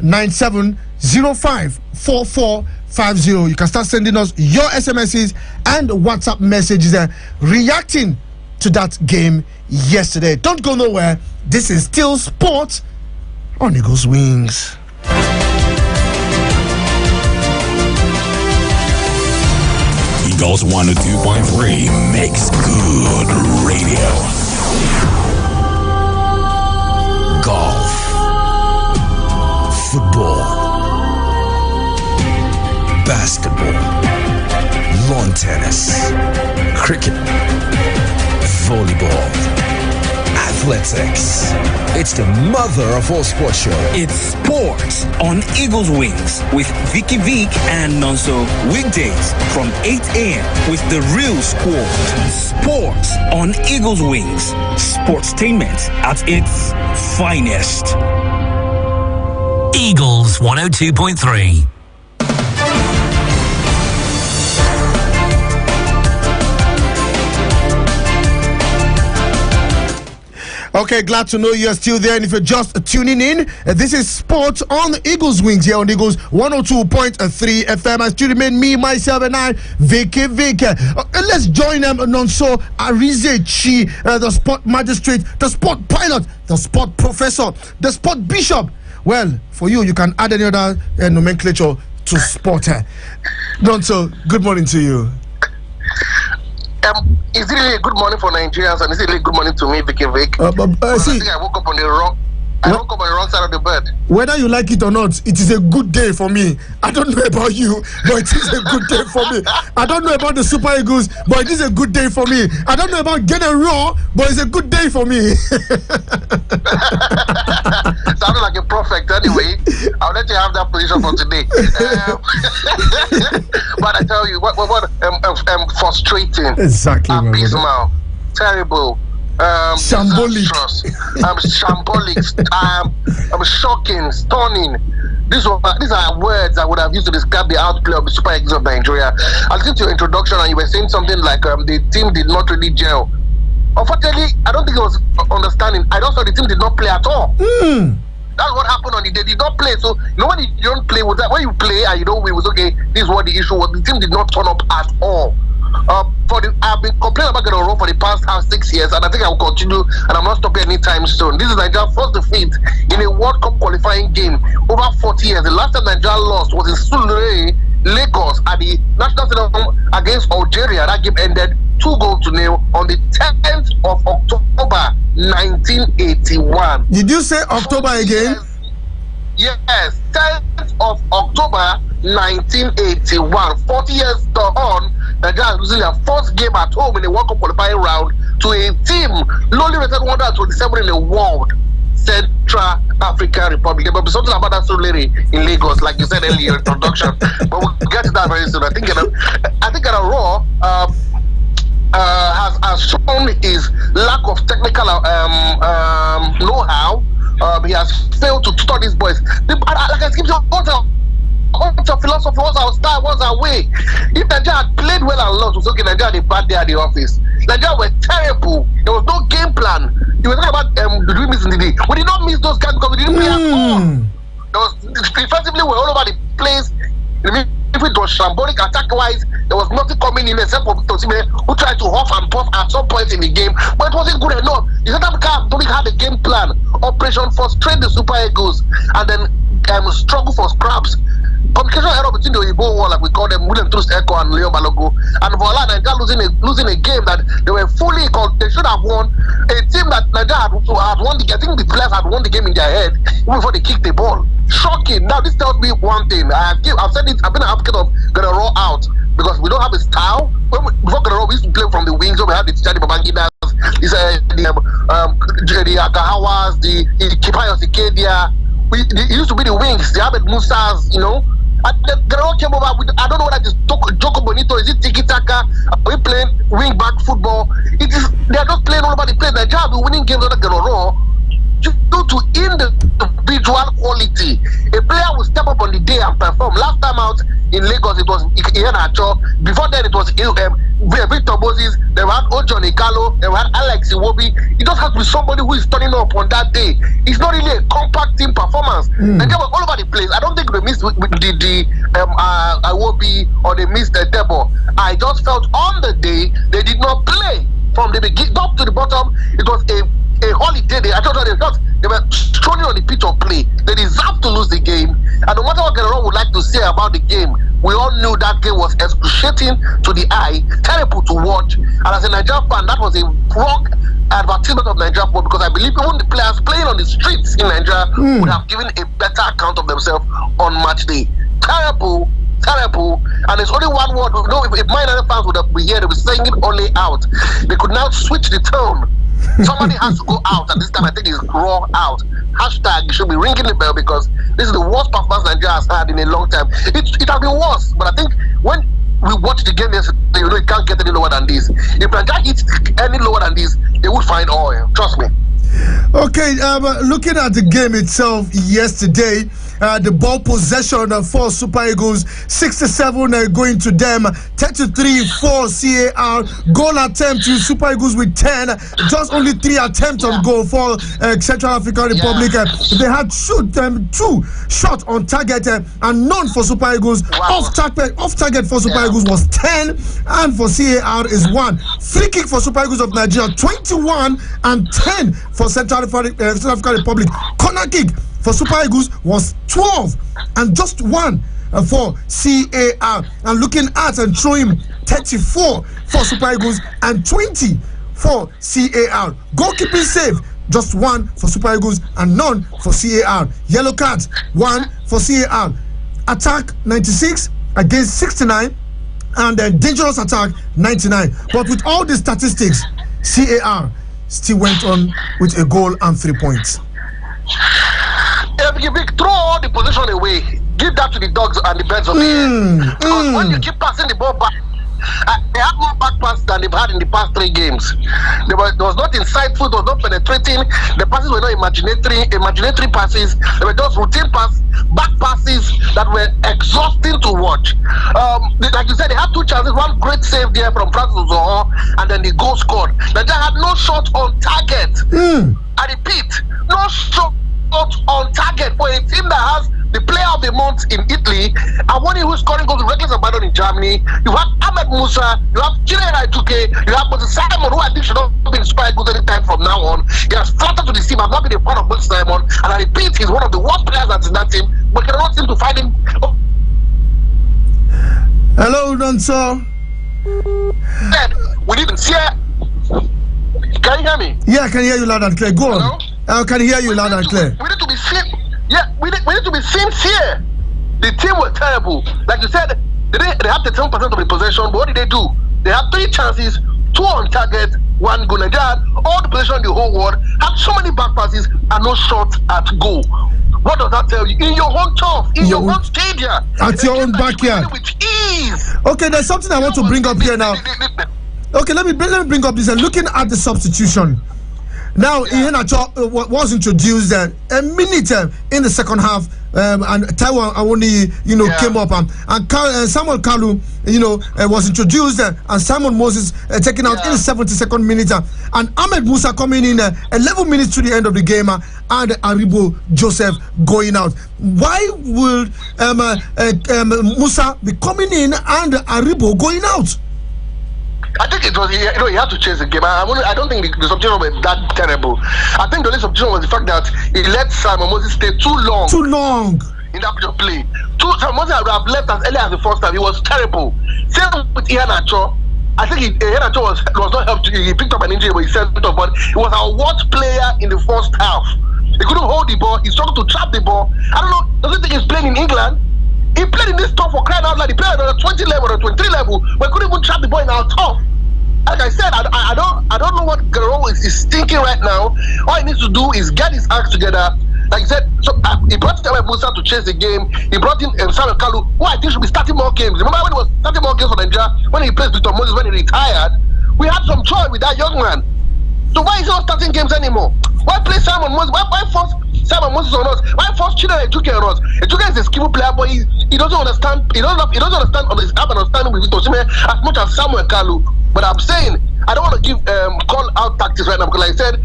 08097054450. You can start sending us your SMSs and WhatsApp messages reacting to that game yesterday. Don't go nowhere. This is still sport on Eagles Wings. Eagles 102.3 makes good radio. Golf, football, basketball, lawn tennis, cricket, volleyball, athletics. It's the mother of all sports show. It's sports on Eagles Wings with Vicky Vic and Nonso. Weekdays from 8 a.m. with the real squad. Sports on Eagles Wings. Sportstainment at its finest. Eagles 102.3. Okay, glad to know you're still there. And if you're just tuning in, this is Sports on Eagles Wings here on Eagles 102.3 FM. I still remain me, myself, and I, Vicky Vic. Let's join them, Nonso Arize Chi, the sport magistrate, the sport pilot, the sport professor, the sport bishop. Well, for you, you can add any other nomenclature to sport. Nonso, good morning to you. Is it really a good morning for Nigerians, and is it really good morning to me, Vicky Vic? See, I think I woke up on the wrong. I woke up on the wrong side of the bed. Whether you like it or not, it is a good day for me. I don't know about you, but it is a good day for me. I don't know about the Super Eagles, but it is a good day for me. I don't know about Get a Raw, but it's a good day for me. Sounded like a prophet anyway. I'll let you have that position for today. But I tell you, what frustrating. Exactly. Abysmal. Terrible. Shambolic. Shambolic. Shocking, stunning. These are words I would have used to describe the outplay of the Super Eagles of Nigeria. I listened to your introduction and you were saying something like the team did not really gel. Unfortunately, I don't think it was understanding. I don't saw the team did not play at all. That's what happened on the day. They did not play. So when you don't play with that, when you play and you don't win, it was okay. This is what the issue was. The team did not turn up at all. I've been complaining about getting wrong for the past 6 years, and I think I will continue, and I'm not stopping anytime soon. This is Nigeria's first defeat in a World Cup qualifying game over 40 years. The last time Nigeria lost was in Surulere, Lagos, at the National Stadium against Algeria. That game ended 2-0 on the 10th of October 1981. Did you say October again? Yes, 10th of October 1981. 40 years on, Nigeria is losing their first game at home in the World Cup qualifying round to a team lowly rated 127 in the world, Central African Republic. There will be something about that story in Lagos, like you said earlier in your introduction. But we'll get to that very soon. I think Raw has shown his lack of technical know-how. He has failed to tutor these boys. Like I keep saying, what's your philosophy? What's our style? What's our way? If Nigeria had played well and lost, it was okay. Nigeria had a bad day at the office. Nigeria were terrible. There was no game plan. You were talking about did we miss in the day? We did not miss those guys because we didn't play at all. There was effectively we're all over the place. If it was shambolic attack-wise, there was nothing coming in except for Tosime, who tried to huff and puff at some point in the game, but it wasn't good enough. The South Africa don't had a game plan. Operation frustrate the Super Eagles, and then struggle for scraps. Communication error between the Oyibo War, like we call them, William Troost Echo and Leo Balogo, and voila, Nigeria losing a game that they were fully called. They should have won. A team that Nigeria had won I think the players had won the game in their head even before they kicked the ball. Shocking. Now this tells me one thing. I've said it. I've been an advocate of Gonna Roll out because we don't have a style. Before Gonna Roll, we used to play from the wings. So we had the Chadi Babanginas, the Akahawas, the Kipayo Sikedia. It used to be the wings, the Ahmed Musas, you know. And they all came over with, I don't know whether it's Joko Bonito, is it Tiki Taka? Are we playing wing back football? They are just playing all over the place. Nigeria will be winning games under Gonna Roll due to individual quality. A player will step up on the day and perform. Last time out in Lagos, it was Ian Acho. Before then, it was Victor Moses. They had Ojon Ikalo. They had Alex Iwobi. It just has to be somebody who is turning up on that day. It's not really a compact team performance. And they were all over the place. I don't think they missed the Iwobi or they missed the Debo. I just felt on the day they did not play from the beginning up to the bottom. It was a holiday. I told you they were strolling on the pitch of play. They deserved to lose the game. And no matter what Guerrero would like to say about the game, we all knew that game was excruciating to the eye, terrible to watch. And as a Nigerian fan, that was a wrong advertisement of Nigeria football, because I believe even the players playing on the streets in Nigeria would have given a better account of themselves on match day. Terrible. And there's only one word. You know, if my other fans would have been here, they were saying it only out. They could now switch the tone. Somebody has to go out, and this time I think it's raw out. Hashtag should be ringing the bell, because this is the worst performance Nigeria has had in a long time. It has been worse, but I think when we watched the game yesterday, you know, it can't get any lower than this. If Nigeria hits any lower than this, they would find oil. Trust me. Okay, looking at the game itself yesterday, the ball possession for Super Eagles, 67 going to them, 33 for CAR. Goal attempt to Super Eagles with 10, just only 3 attempts on goal for Central African Republic. They had two shots on target and none for Super Eagles. Off target for Super Eagles was 10, and for CAR is 1. Free kick for Super Eagles of Nigeria, 21 and 10 for Central African Republic. Corner kick for Super Eagles was 12 and just 1 for CAR. And looking at and throwing 34 for Super Eagles and 20 for CAR. Goalkeeping save, just 1 for Super Eagles and none for CAR. Yellow cards, 1 for CAR. Attack 96 against 69, and then dangerous attack 99. But with all the statistics, CAR still went on with a goal and 3 points. Throw all the position away. Give that to the dogs and the birds of the air. Because when you keep passing the ball back, they have more back pass than they've had in the past 3 games. There was not insightful, there was not penetrating. The passes were not imaginatory passes. They were just routine back passes that were exhausting to watch. Like you said, they had 2 chances. One great save there from Francis Zoho, and then the goal scored. Nigeria had no shot on target. I repeat, no shot on target for a team that has the player of the month in Italy, and one who's scoring goals with reckless abandon in Germany. You have Ahmed Musa, you have Chinere Ajuke, you have Moses Simon, who I think should not be inspired good any time from now on. He has flattered to the team. I've not been a fan of Moses Simon, and I repeat, he's one of the worst players that's in that team, but they cannot seem to find him. Hello, Nonso. We didn't see it. Can you hear me? Yeah, I can hear you loud and clear. Go on. I can hear you loud and clear. We need to be we need to be sincere. The team was terrible. Like you said, they have the 10% of the possession, but what did they do? They had 3 chances, 2 on target, 1 goal. Nigeria, all the possession in the whole world, had so many back passes and no shots at goal. What does that tell you? In your own turf, in your own stadium, at your own backyard. With ease. Okay, there's something I want to bring up here now. Okay, let me bring up this. Looking at the substitution. Now, Iheanacho was introduced a minute in the second half, and Taiwo Awoniyi, came up, and Samuel Kalu, was introduced, and Simon Moses taken out in the 72nd minute, and Ahmed Musa coming in 11 minutes to the end of the game, and Aribo Joseph going out. Why will Musa be coming in and Aribo going out? I think it was, he had to chase the game. I don't think the substitution was that terrible. I think the only substitution was the fact that he let Simon Moses stay too long in that play. Simon Moses would have left as early as the first time. He was terrible. Same with Iheanacho. I think Iheanacho was not helped. He picked up an injury, but he said it off. But he was our worst player in the first half. He couldn't hold the ball. He struggled to trap the ball. I don't know. Does he think he's playing in England? He played in this turf for crying out loud. He played at a 20 level or 23 level, but couldn't even trap the ball in our turf. Like I said, I don't know what Guerrero is thinking right now. All he needs to do is get his acts together. Like I said, so he brought Ahmed Musa to chase the game. He brought in Samuel Kalu, who I think should be starting more games. Remember when he was starting more games for Nigeria, when he played Victor Moses, when he retired? We had some joy with that young man. So why is he not starting games anymore? Why play Simon Moses? Why force Simon Moses on us? Why force Chinere Ajuke on us? Ajuke is a skillful player, but he doesn't understand. He doesn't understand have an understanding with Victor Osimhen as much as Samuel Kalu. But I'm saying I don't want to give call out tactics right now, because like I said,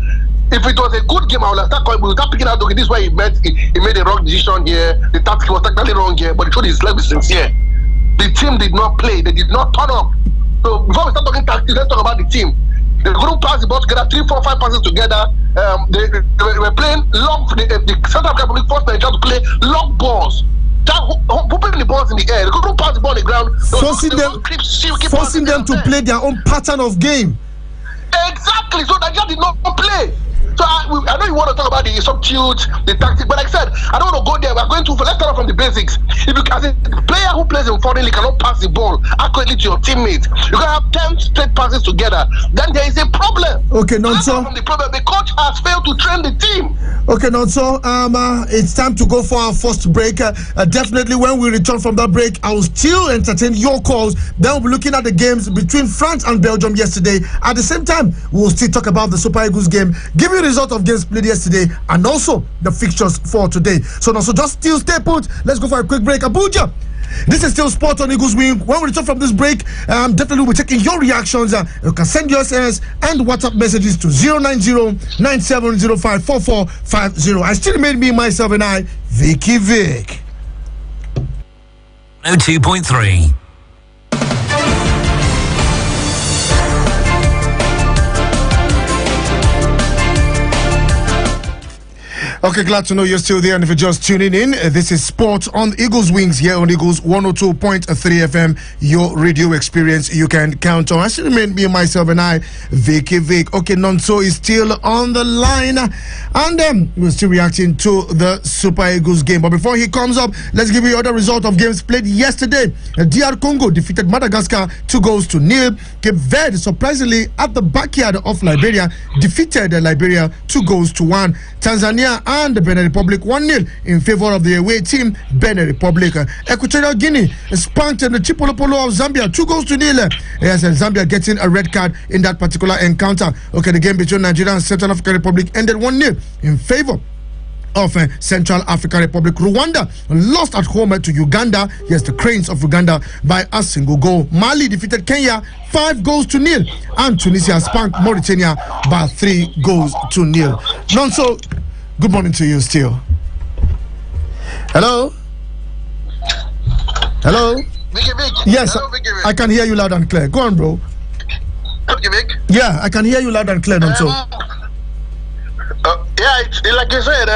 If it was a good game, I would have start picking out. Okay, this is why he made a wrong decision here. The tactic was technically wrong here, but the truth is, let's be sincere. The team did not play. They did not turn up. So before we start talking tactics, let's talk about the team. They couldn't pass the ball together, 3, 4, 5 passes together. They were playing long. The Central African Republic forced Nigeria to play long balls. Putting the balls in the air. They couldn't pass the ball on the ground. Forcing them to play their own pattern of game. Exactly. So Nigeria did not play. So I know you want to talk about the substitutes, the tactics, but like I said, I don't want to go there. We're going to let's start off from the basics. If you as a player who plays in foreign league cannot pass the ball accurately to your teammates, you can have 10 straight passes together. Then there is a problem. Okay, Nonso. From the problem, the coach has failed to train the team. Okay, Nonso. It's time to go for our first break. Definitely, when we return from that break, I will still entertain your calls. Then we'll be looking at the games between France and Belgium yesterday. At the same time, we'll still talk about the Super Eagles game. Give you result of games played yesterday and also the fixtures for today. So just still stay put. Let's go for a quick break. Abuja, this is still Sport on Eagles Wing. When we return from this break, definitely we'll be taking your reactions. You can send your SMS and WhatsApp messages to 090-9705-4450. I still remain me, myself, and I, Vicky Vic. 102.3. Okay, glad to know you're still there. And if you're just tuning in, this is Sport on Eagles Wings here on Eagles 102.3 FM, your radio experience you can count on. I should remain me, myself, and I, Vicky Vic. Okay, Nonso is still on the line, and we're still reacting to the Super Eagles game. But before he comes up, let's give you other result of games played yesterday. DR Congo defeated Madagascar 2-0. Cape Verde, surprisingly, at the backyard of Liberia, defeated Liberia 2-1. Tanzania and the Benin Republic 1-0 in favor of the away team, Benin Republic. Equatorial Guinea spanked the Chipolopolo of Zambia 2-0. Yes, and Zambia getting a red card in that particular encounter. Okay, the game between Nigeria and Central African Republic ended 1-0 in favor of Central African Republic. Rwanda lost at home to Uganda. Yes, the Cranes of Uganda by a single goal. Mali defeated Kenya 5-0, and Tunisia spanked Mauritania by 3-0. Nonso, good morning to you still. Hello? Hello? Vicky Vic. Yes, Hello, Vicky Vic. I can hear you loud and clear. Go on, bro. Vicky Vic. Yeah, I can hear you loud and clear, Nonso. Like you said,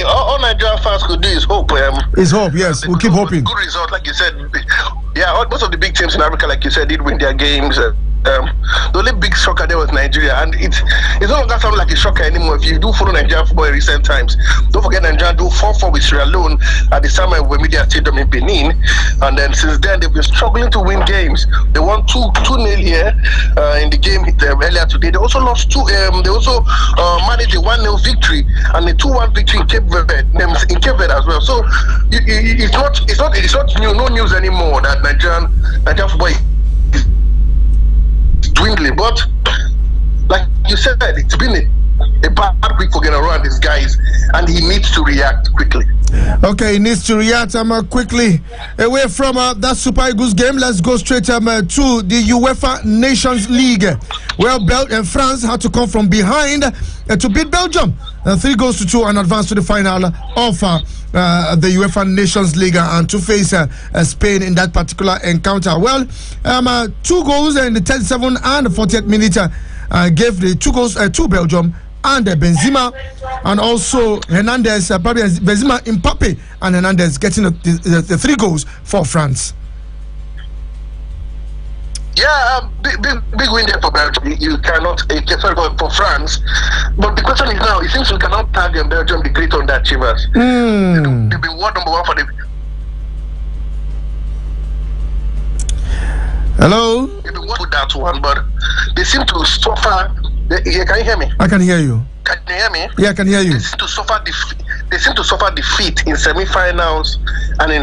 all Nigerian fans could do is hope. It's hope, yes. We'll keep hoping. Good result, like you said. Yeah, most of the big teams in Africa, like you said, did win their games. The only big shocker there was Nigeria, and it's no longer sound like a shocker anymore. If you do follow Nigerian football in recent times, don't forget Nigeria do 4-4 with Sierra Leone at the Samuel Media Stadium in Benin, and then since then they've been struggling to win games. They won 2-0 here in the game earlier today. They also lost they also managed a 1-0 victory and a 2-1 victory in Cape Verde as well. So it's not no news anymore that Nigerian football is dwindling, but like you said, it's been a bad week for Gennaro and these guys, and he needs to react quickly. Okay, he needs to react quickly. Away from that Super Eagles game, let's go straight to the UEFA Nations League, where France had to come from behind to beat Belgium 3-2 and advance to the final of the UEFA Nations League and to face Spain in that particular encounter. Well, 2 goals in the 37th and 40th minute gave the 2 goals to Belgium, and Benzema and also Hernandez, Benzema, Mbappe and Hernandez getting the 3 goals for France. Yeah, big win there for Belgium. You cannot, sorry, for France. But the question is now, it seems we cannot tag Belgium the great underachievers. They've been world number 1 for the. Hello? They've been world with that one, but they seem to suffer. Can you hear me? I can hear you. Can you hear me? Yeah, I can hear you. They seem to suffer defeat in semi-finals and in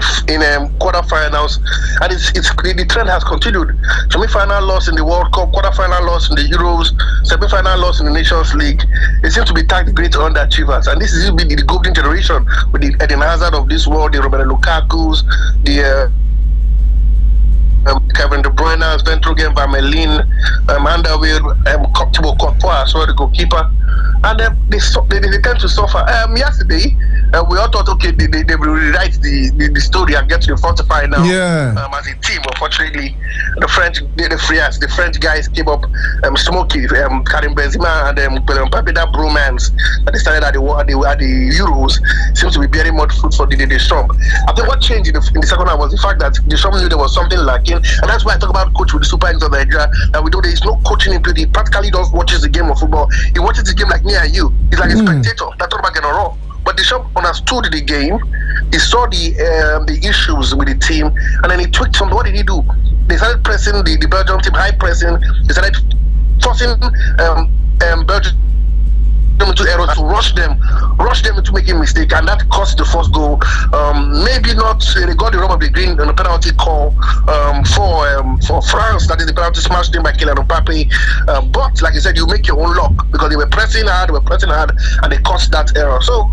quarter-finals, and the trend has continued. Semi-final loss in the World Cup, quarter-final loss in the Euros, semi-final loss in the Nations League. They seem to be tagged great underachievers, and this is the golden generation with the Eden Hazard of this world, the Romelu Lukaku's, the Kevin De Bruyne, Sven Trugen, Vermaelen, Underwood, Thibaut Courtois, so the goalkeeper. And they tend to suffer. Yesterday, we all thought, okay, they will rewrite the story and get to the 45 now. Yeah. As a team, unfortunately, the French guys came up smoky. Karim Benzema and Mbappe, that bromance that they started at the Euros seems to be bearing more fruit for the Deschamps. I think what changed in the second half was the fact that Deschamps knew there was something lacking, and that's why I talk about coach with the Super Eagles of Nigeria. That we know there is no coaching in play. He practically just watches the game of football. He watches the game like me and you. He's like a spectator. That's not getting wrong. But Deschamps understood the game. He saw the issues with the team, and then he tweaked something. What did he do? They started pressing the Belgium team, high pressing. They started forcing Belgium into errors, to rush them into making mistake, and that cost the first goal. Maybe not. They got the rub of the green on the penalty call for France. That is the penalty smashed in by Kylian Mbappe. But like I said, you make your own luck because they were pressing hard, and they caused that error. So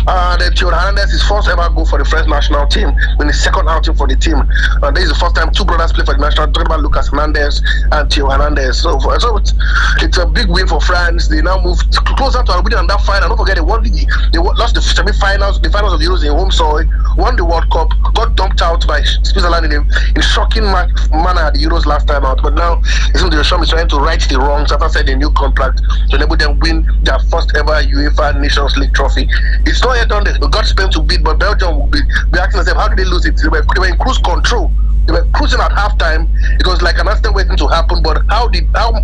then Theo Hernandez, his first ever goal for the French national team, in his second outing for the team. This is the first time two brothers play for the national. Talking about Lucas Hernandez and Theo Hernandez. So it's a big win for France. They now move closer to winning on that final. Don't forget they lost the semi-finals, the finals of the Euros in home soil, won the World Cup, got dumped out by Switzerland in shocking manner at the Euros last time out. But now it seems Deschamps is trying to right the wrongs after signing a new contract to enable them win their first ever UEFA Nations League trophy. It's not yet done. They got Spain to beat, but Belgium will be asking themselves, how did they lose it? They were in cruise control. They were cruising at halftime. It was like an accident waiting to happen. But how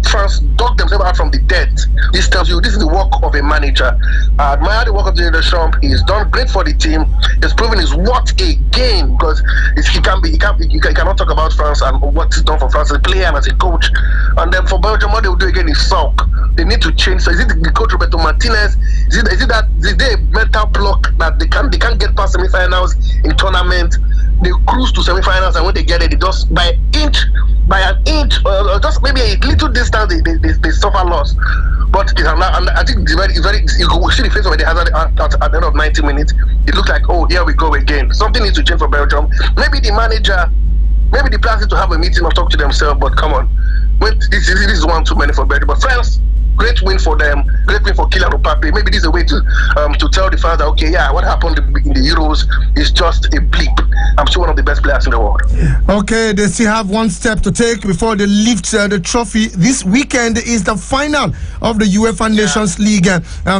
France dug themselves out from the dead? This tells you this is the work of a manager. I admire the work of Deschamps. He's done great for the team. He's proven his worth again because he cannot talk about France and what he's done for France as a player and as a coach. And then for Belgium, what they will do again is sulk. They need to change. So is it the coach Roberto Martinez? Is there a mental block that they can't get past semi-finals in tournament? They cruise to semi-finals, and when they get it, they just by an inch, or just maybe a little distance, they suffer loss. But I think it's very. You see the face of the hazard at the end of 90 minutes. It looks like, oh, here we go again. Something needs to change for Belgium. Maybe the manager, maybe the players need to have a meeting or talk to themselves. But come on, this is one too many for Belgium. But France, great win for them. Great win for Kylian Mbappe. Maybe this is a way to tell the fans that, okay, yeah, what happened in the Euros is just a blip. I'm still one of the best players in the world. Okay, they still have one step to take before they lift the trophy. This weekend is the final of the UEFA Nations League.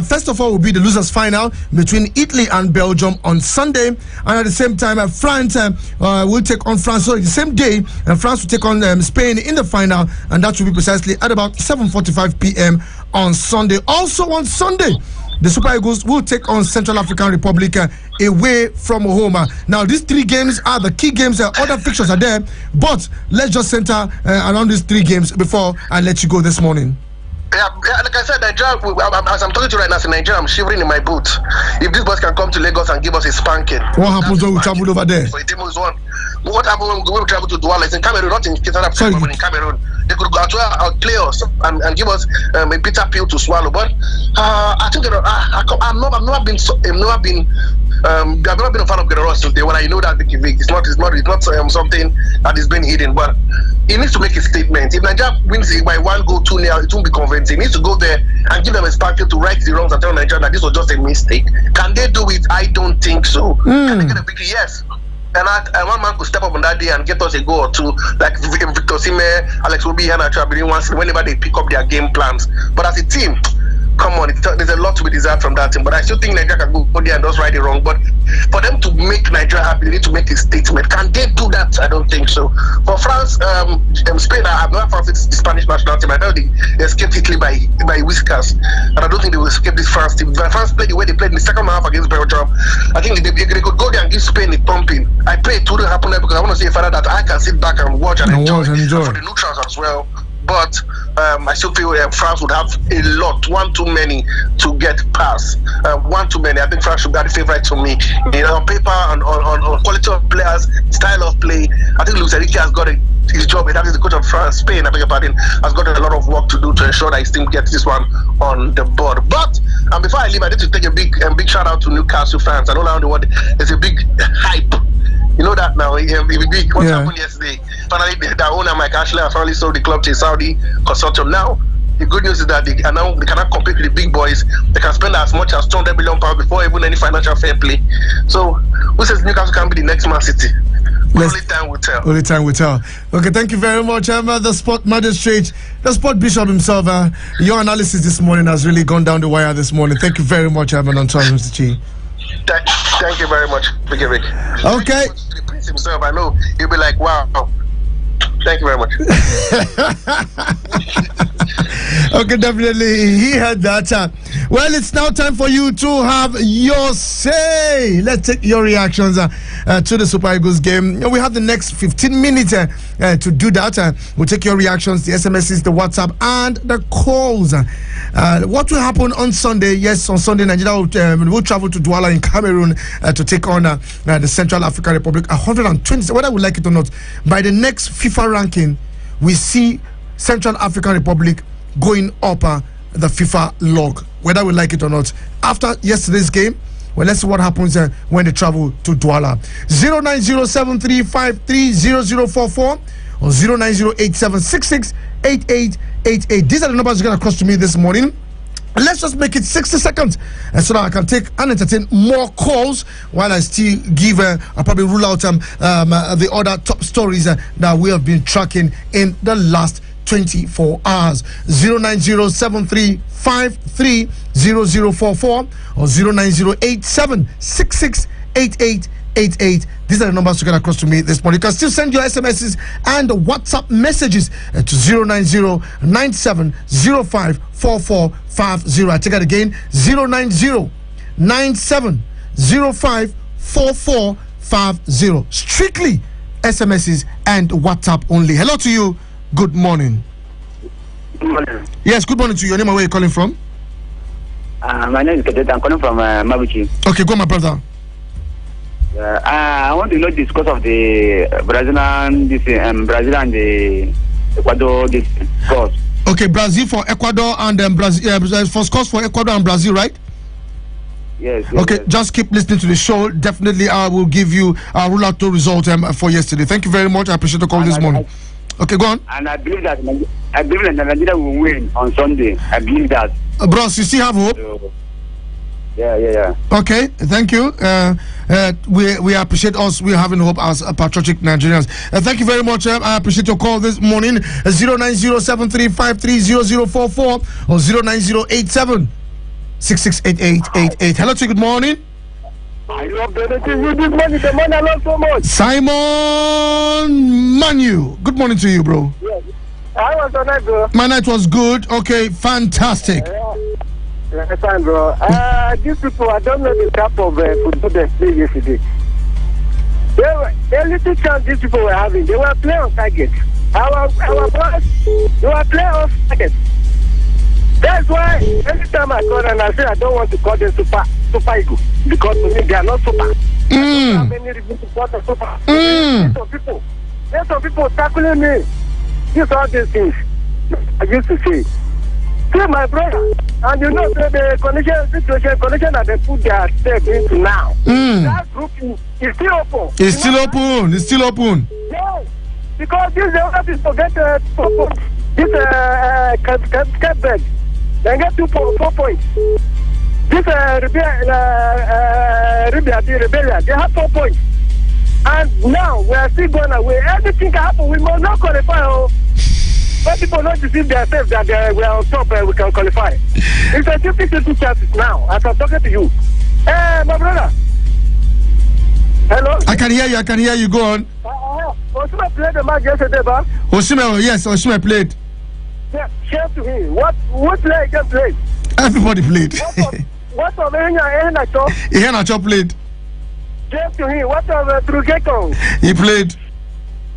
First of all will be the losers final between Italy and Belgium on Sunday. And at the same time, France will take on France. So the same day, France will take on Spain in the final. And that will be precisely at about 7:45 p.m. on Sunday. Also on Sunday, the Super Eagles will take on Central African Republic away from home. Now, these three games are the key games. Other fixtures are there, but let's just center around these three games before I let you go this morning. Yeah, like I said, Nigeria, as I'm talking to you right now, in Nigeria, I'm shivering in my boots. If these boys can come to Lagos and give us a spanking. What happens when we travel over there? What happens when we travel to Douala? It's in Cameroon, not in Kitana, but in Cameroon. They could go out play us and give us a bitter pill to swallow. But I think I've never been a fan of Guerrero since day when I know that it's not something that is being hidden. But he needs to make a statement. If Nigeria wins it by 1 goal, 2-0, it won't be convincing. He needs to go there and give them a spanking to right the wrongs and tell Nigeria that this was just a mistake. Can they do it? I don't think so. Can they get a victory? Yes. And one man could step up on that day and get us a goal or two, like Victor Sime, Alex Obi, and Achebe, whenever they pick up their game plans. But as a team, come on, there's a lot to be desired from that team. But I still think Nigeria can go there and just right it wrong. But for them to make Nigeria happy, they need to make a statement. Can they do that? I don't think so. For France, Spain, I've never fancied the Spanish national team. I know they escaped Italy by whiskers, and I don't think they will escape this France team. When France played the way they played in the second half against Belgium, I think they could go there and give Spain a pumping. I pray it wouldn't happen there because I want to see a father that I can sit back and watch and enjoy. For the neutrals as well. But I still feel France would have a lot, one too many to get past. One too many. I think France should be the favorite to me. On paper, on quality of players, style of play, I think Luis Enrique has got his job. That is the coach of France, Spain, I beg your pardon, has got a lot of work to do to ensure that his team gets this one on the board. But before I leave, I need to take a big shout out to Newcastle fans. I know around the world there's a big hype. You know that now. What happened yesterday? finally, their owner, Mike Ashley, has finally sold the club to a Saudi consortium. Now, the good news is that they cannot compete with the big boys. They can spend as much as £200 million before even any financial fair play. So, who says Newcastle can be the next Man City? Only time will tell. Only time will tell. Okay, thank you very much, Emma, the sport magistrate, the sport bishop himself. Your analysis this morning has really gone down the wire this morning. Thank you very much, Emma, and Mr. Chi. Thank you very much, Vicky Vic. Okay. The Prince himself, I know he'll be like, wow. Thank you very much. Okay, definitely. He heard that. Well, it's now time for you to have your say. Let's take your reactions to the Super Eagles game. We have the next 15 minutes to do that. We'll take your reactions, the SMSs, the WhatsApp, and the calls. What will happen on Sunday? Yes, on Sunday, Nigeria will travel to Douala in Cameroon to take on the Central African Republic. 120, whether we like it or not, by the next FIFA ranking, we see Central African Republic going up the FIFA log, whether we like it or not. After yesterday's game, well, let's see what happens when they travel to Douala. 09073530044 or 09087668888. These are the numbers you're going to cross to me this morning. Let's just make it 60 seconds so that I can take and entertain more calls while I still give, I'll probably rule out the other top stories that we have been tracking in the last 24 hours. 09073530044 or 09087668888. These are the numbers to get across to me this morning. You can still send your SMSs and WhatsApp messages to 09097054450. I take it again, 09097054450. Strictly SMSs and WhatsApp only. Hello to you. Good morning. Good morning. Yes, good morning to you. Your name and where you calling from? My name is Kedet. I'm calling from Mabuchi. Okay, go on, my brother. I want to know the score of the Brazil and the Ecuador scores. Okay, Brazil for Ecuador and Brazil for scores for Ecuador and Brazil, right? Yes. Okay, yes. Just keep listening to the show. Definitely, I will give you a rule out the result for yesterday. Thank you very much. I appreciate the call this morning. Okay, go on. And I believe that Nigeria will win on Sunday. I believe that. Bros, you still have hope? So, yeah. Okay, thank you. We appreciate us. We're having hope as patriotic Nigerians. Thank you very much. I appreciate your call this morning. 09073530044 or 09087668888. Hello to you. Good morning. I love the this morning. The man I love so much. Simon Manu. Good morning to you, bro. Yes. How was your night, bro? My night was good. Okay, fantastic. Yeah, fine, bro. These people, I don't know the type of football they played yesterday. The little chance these people were having, they were playing on target. Our boys, they were playing off target. That's why every time I call and I say I don't want to call them Super Eagles because to me they are not super. I don't have any reason to call them super. There's some people tackling me. These all these things I used to say. See my brother, and you know the connection that they put their step into now. That group is still open. It's still open. Yeah, because this is the other people get this Cape Verde. They get 4 points. This Rebellion, they have 4 points. And now we are still going away. Everything can happen. We must not qualify. But people not deceive themselves that we are on top and we can qualify. It's a 50-50 chances now. As I'm talking to you. My brother. Hello? I can hear you. Go on. Osimhen played the match yesterday, ba? Osimhen played. Yeah, share to him. What player can play? Everybody played. What of Iheanacho played. Share to him. What of Trugeko? He played.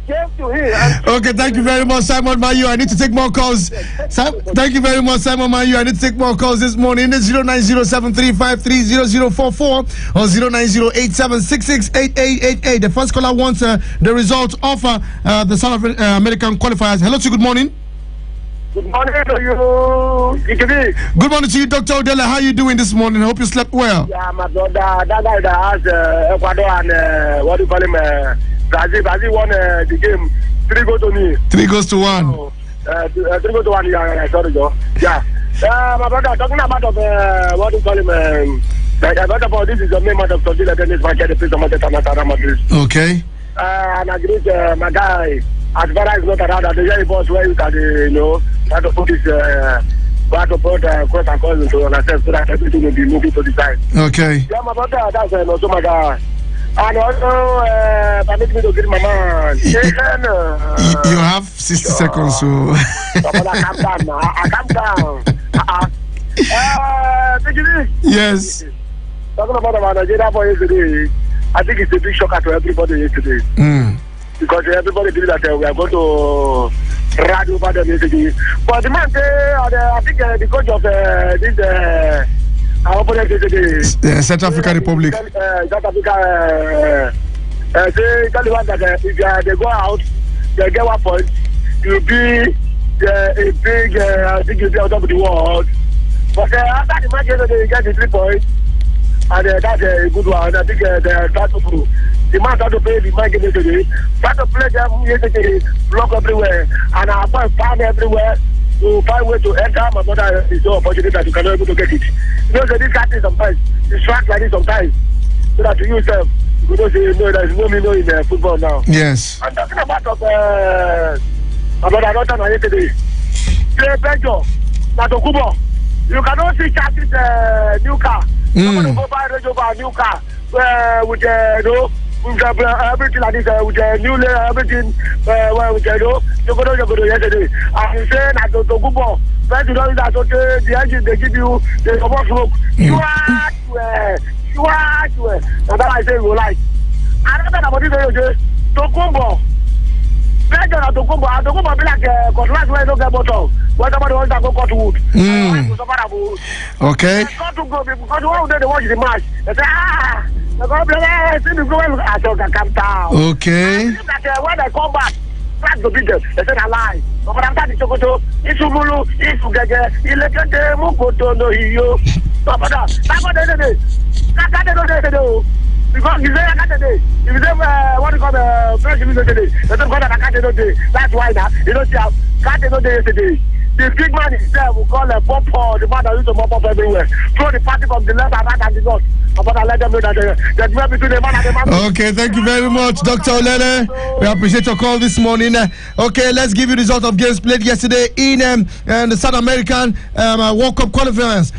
Share to him. Okay, thank you very much, Simon Mayu. I need to take more calls. Thank you very much, Simon Mayu. I need to take more calls this morning. It's 09073530044 or 09087668888. The first caller wants the results of the South American qualifiers. Hello to you. Good morning. Good morning to you. Good morning to you, Dr. Odele. How are you doing this morning? I hope you slept well. Yeah, my brother. That guy that has Ecuador and what do you call him? Brazil won the game 3 goals to me. 3 goals to 1. 3 goals to 1. Yeah, sorry, Joe. Yeah. My brother, talking about what do you call him? About this is the main man of Tortilla Dennis Market, the place of Manchester Madrid. Okay. And I agree with my guy. As far as not around, the very boss where you can, try to put this, try to put quote and call to understand so that everything will be moving to the side. Okay. Yeah, my brother, that's also my guy. And also, permit me to give my man. You have 60 seconds, so. I calm down now. I calm down. Yes. Talking about Nigeria for yesterday, I think it's a big shocker to everybody yesterday. Because everybody believes that we are going to ride over them yesterday. But the man, I think the coach of this our opponent yesterday, South African Republic. South Africa, tell you what that if they go out, they get 1 point, you'll be a big, I think you'll be on top of the world. But after the match yesterday, you get the 3 points, and that's a good one. I think they start to the man start to play the man game yesterday, start to play them yesterday, block everywhere, and our boys found everywhere to find way to enter. My brother is so opportunity that you cannot able to get it. You know, so this guy is sometimes distract like this sometimes, so that you yourself, you know, say no, there is no meaning in football now. Yes. I'm talking about my brother not done yesterday. Play Belgium, Kubo. You cannot see Chassis new car. Somebody go buy Range Rover new car with with everything like this, with new everything with you go yesterday. And you say that to Kubo, first you know that the engine they give you the smoke. You are to and that I say you like. Another about this to Kubo. Tokumbo be like cutlass where no get bottle. What about the ones that go cut wood? Okay. Got to go because one of them they watch the match. They say they're gonna play. See the goal. I said calm down. Okay. That when they come back, try to beat them. They said I lie. But I'm telling you, Chokoto, Isumulu, Isugege, Ilekete, Mukoto, no hiyo. So, but that, because you say I can't today. If you say what you call the fresh news today, they don't call that I can't today. That's why now you don't see how can't today yesterday. The big man himself will call a pop the man that used to mop up everywhere. Throw the party from the left and right and the north. But I let them know that there's no between the man and the man. Okay, thank you very much, Dr. Olele. We appreciate your call this morning. Okay, let's give you the result of games played yesterday in the South American World Cup qualifiers.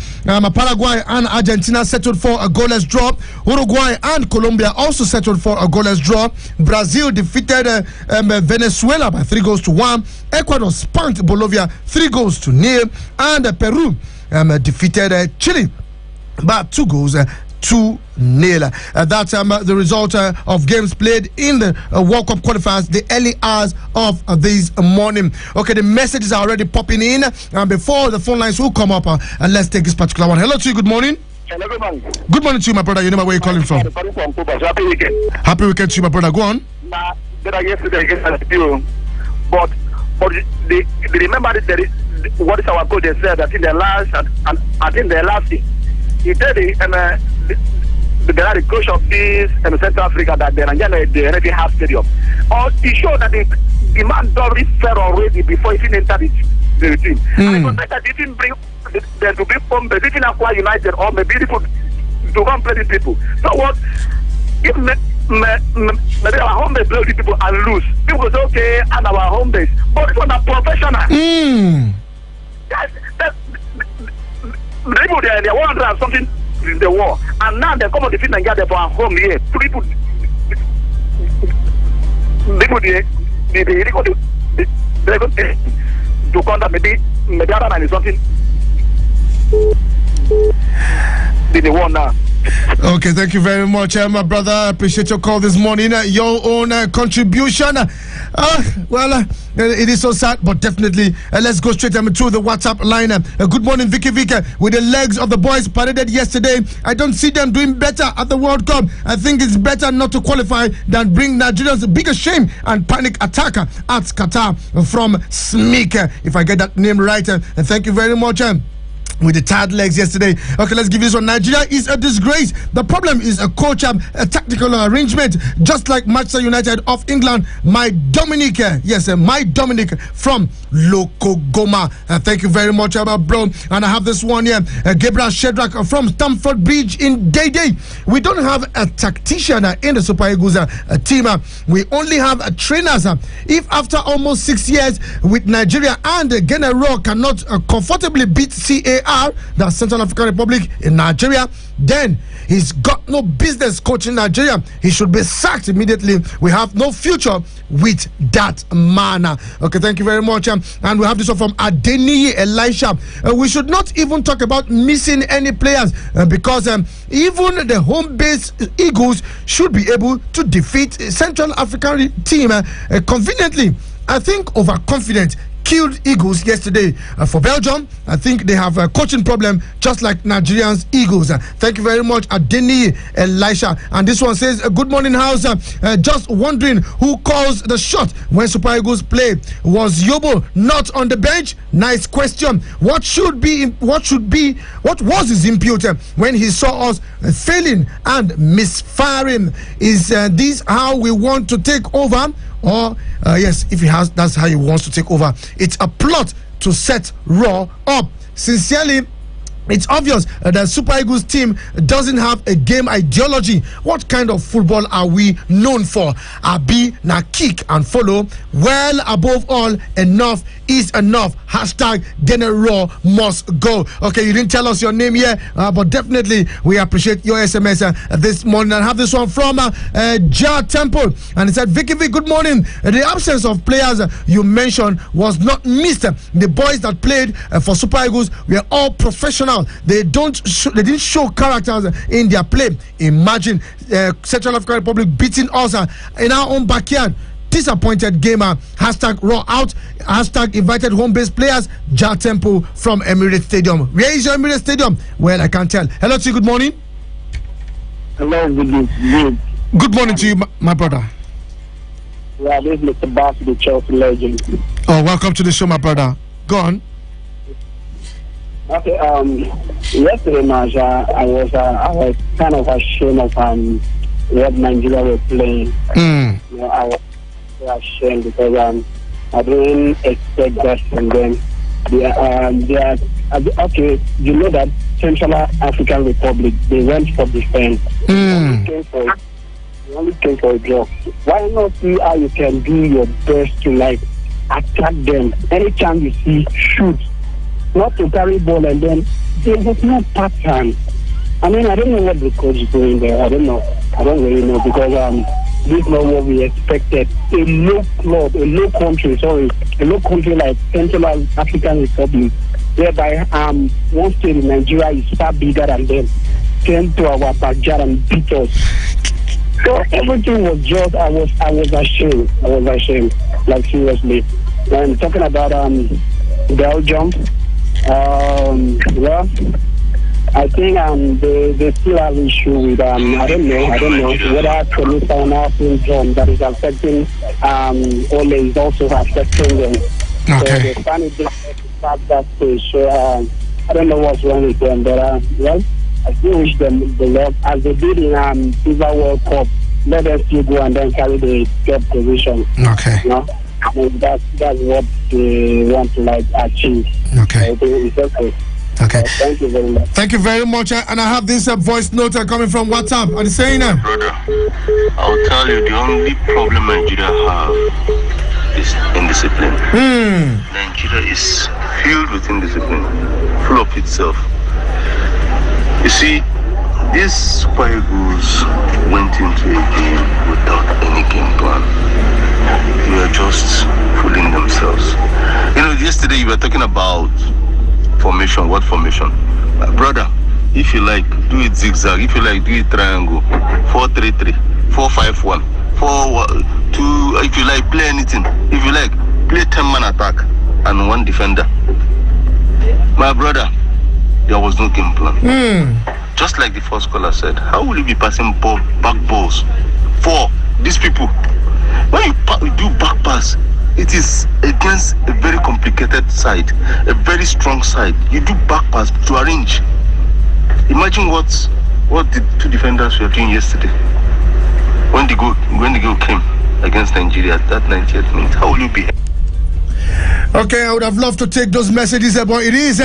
Paraguay and Argentina settled for a goalless draw. Uruguay and Colombia also settled for a goalless draw. Brazil defeated Venezuela by 3 goals to 1. Ecuador spanked Bolivia 3 goals to 0. And Peru defeated Chile by 2 goals to 0. That's the result of games played in the World Cup qualifiers, the early hours of this morning. Okay, the messages are already popping in, and before the phone lines will come up, and let's take this particular one. Hello to you, good morning. Hello, good morning. Good morning to you, my brother. You know where you're calling from. Happy weekend. Happy weekend to you, my brother. Go on. Yesterday against you, but they remember that what is our coach? They said that in the last thing, he said there are the coach of this and Central Africa that they already have stadium. Or he showed that the man already fell already before he entered the team. And it was like that they didn't bring them to be from, they didn't acquire United or maybe people to come play these people. So what? If maybe our home base play these people and lose, people say okay, and our home base, but it's not professional. Yes, the people they want to have something in the war, and now they come on defeat Nigeria for our home here. People to contact maybe other than something in the war now. Okay, thank you very much, my brother. I appreciate your call this morning. Your own contribution. It is so sad, but definitely let's go straight to the WhatsApp line. Good morning, Vicky Vicky. With the legs of the boys paraded yesterday, I don't see them doing better at the World Cup. I think it's better not to qualify than bring Nigerians bigger shame and panic attack at Qatar from Smik. If I get that name right, thank you very much. with the tired legs yesterday. Okay, let's give you this one. Nigeria is a disgrace. The problem is a coach, a tactical arrangement, just like Manchester United of England. My Dominic from Lokogoma. Thank you very much, bro. And I have this one here, Gabriel Shedrack from Stamford Bridge in Day. We don't have a tactician in the Super Eagles team. We only have trainers. If after almost 6 years with Nigeria and Ghana Raw cannot comfortably beat CAR, the Central African Republic in Nigeria, then he's got no business coaching Nigeria. He should be sacked immediately. We have no future with that man. Okay, thank you very much. And we have this one from Adeniyi Elisha. We should not even talk about missing any players because even the home-based Eagles should be able to defeat Central African team conveniently. I think overconfident killed Eagles yesterday. For Belgium, I think they have a coaching problem just like Nigerians Eagles. Thank you very much, Adeni Elisha. And this one says, good morning, house. Just wondering who calls the shot when Super Eagles play. Was Yobo not on the bench? Nice question. What was his input when he saw us failing and misfiring? Is this how we want to take over? Or yes, if he has, that's how he wants to take over. It's a plot to set Raw up. Sincerely, it's obvious that Super Eagles team doesn't have a game ideology. What kind of football are we known for? Abi na kick and follow. Well, above all, enough is enough. Hashtag Ghana Raw must go. Okay, you didn't tell us your name here, but definitely we appreciate your SMS this morning. I have this one from Jar Temple, and it said, Vicky, good morning. The absence of players you mentioned was not missed. The boys that played for Super Eagles were all professional. They didn't show characters in their play. Imagine Central African Republic beating us in our own backyard. Disappointed gamer. Hashtag Raw out. Hashtag invited home-based players. Jar Temple from Emirates Stadium. Where is your Emirates Stadium? Well, I can't tell. Hello to you. Good morning. Hello, good. Good morning to you, my brother. Yeah, this is Mr. Bass, the Chelsea legend. Oh, welcome to the show, my brother. Go on. Okay, yesterday, Maja, I was kind of ashamed of what Nigeria were playing. You know, I was ashamed because I didn't expect that from them. Okay, you know that Central African Republic, they went for defense. They only came for a draw. Why not see how you can do your best to attack them? Anytime you see, shoot. Not to carry ball, and then there was no pattern. I mean, I don't know what the coach is doing there. I don't know. I don't really know because this is not what we expected. A low country like Central African Republic, whereby one state in Nigeria is far bigger than them, came to our backyard and beat us. So everything was just I was ashamed. Like seriously. I'm talking about Belgium. Well, I think they still have issue with I don't know whether chromosomal syndrome that is affecting Ole is also affecting them. Okay. So they find it difficult to pass that stage. So I don't know what's wrong with them, but well, I still wish them the luck as they did in FIFA World Cup. Let them still go and then carry the third position. Okay. You know? That's what they want to achieve. Okay. It's okay. Okay. Thank you very much. Thank you very much. And I have this voice note coming from WhatsApp. Are you saying that? Brother, I'll tell you the only problem Nigeria have is indiscipline. Nigeria is filled with indiscipline, full of itself. You see, these Super Eagles went into a game without any game plan. They are just fooling themselves. You know, yesterday you were talking about formation. What formation? Brother, if you like, do it zigzag. If you like, do it triangle. 4-3-3, 4-5-1, 4-2. If you like, play anything. If you like, play 10-man attack and one defender. My brother, there was no game plan. Just like the first caller said, how will you be passing back balls for these people? When you do back pass, it is against a very complicated side, a very strong side. You do back pass to arrange. Imagine what the two defenders were doing yesterday when the goal came against Nigeria at that 90th minute. How will you behave? Okay, I would have loved to take those messages, but it is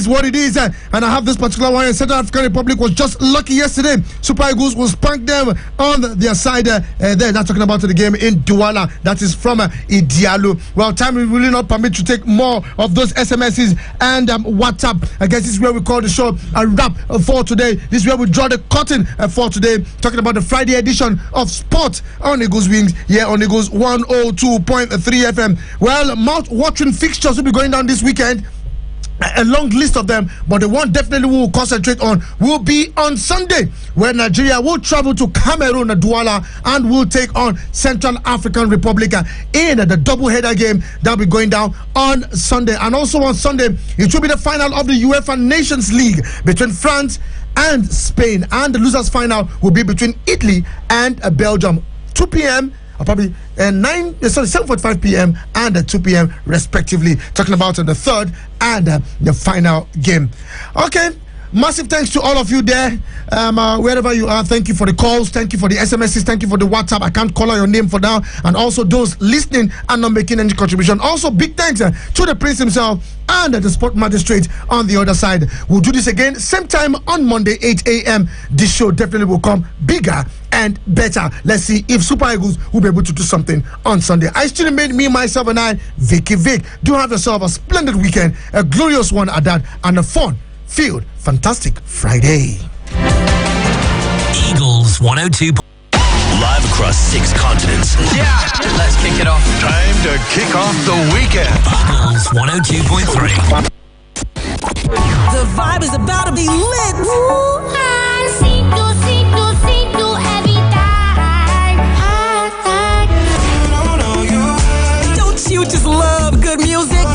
what it is. And I have this particular one. Central African Republic was just lucky yesterday. Super Eagles will spank them on their side. They're not talking about the game in Douala. That is from Idialu. Well, time will really not permit to take more of those SMSs and WhatsApp. I guess this is where we call the show a wrap for today. This is where we draw the curtain for today. Talking about the Friday edition of Sport on Eagles Wings here on Eagles 102.3 FM. Well, mouth-watering fixtures will be going down this weekend. A long list of them, but the one definitely we will concentrate on will be on Sunday, where Nigeria will travel to Cameroon, Douala, and will take on Central African Republic in the double-header game that will be going down on Sunday. And also on Sunday, it will be the final of the UEFA Nations League between France and Spain, and the losers final will be between Italy and Belgium. 2 p.m. Probably 7:45 p.m. and 2 p.m. respectively. Talking about the third and the final game. Okay. Massive thanks to all of you there, wherever you are. Thank you for the calls. Thank you for the SMSs. Thank you for the WhatsApp. I can't call out your name for now. And also those listening and not making any contribution. Also, big thanks to the Prince himself and the Sport Magistrate on the other side. We'll do this again same time on Monday, 8 a.m. This show definitely will come bigger and better. Let's see if Super Eagles will be able to do something on Sunday. I still remain me, myself, and I, Vicky Vic. Do have yourself a splendid weekend, a glorious one at that, and a fun-filled, fantastic Friday. Eagles 102. Live across 6 continents. Yeah, let's kick it off. Time to kick off the weekend. Eagles 102.3. The vibe is about to be lit. Woo!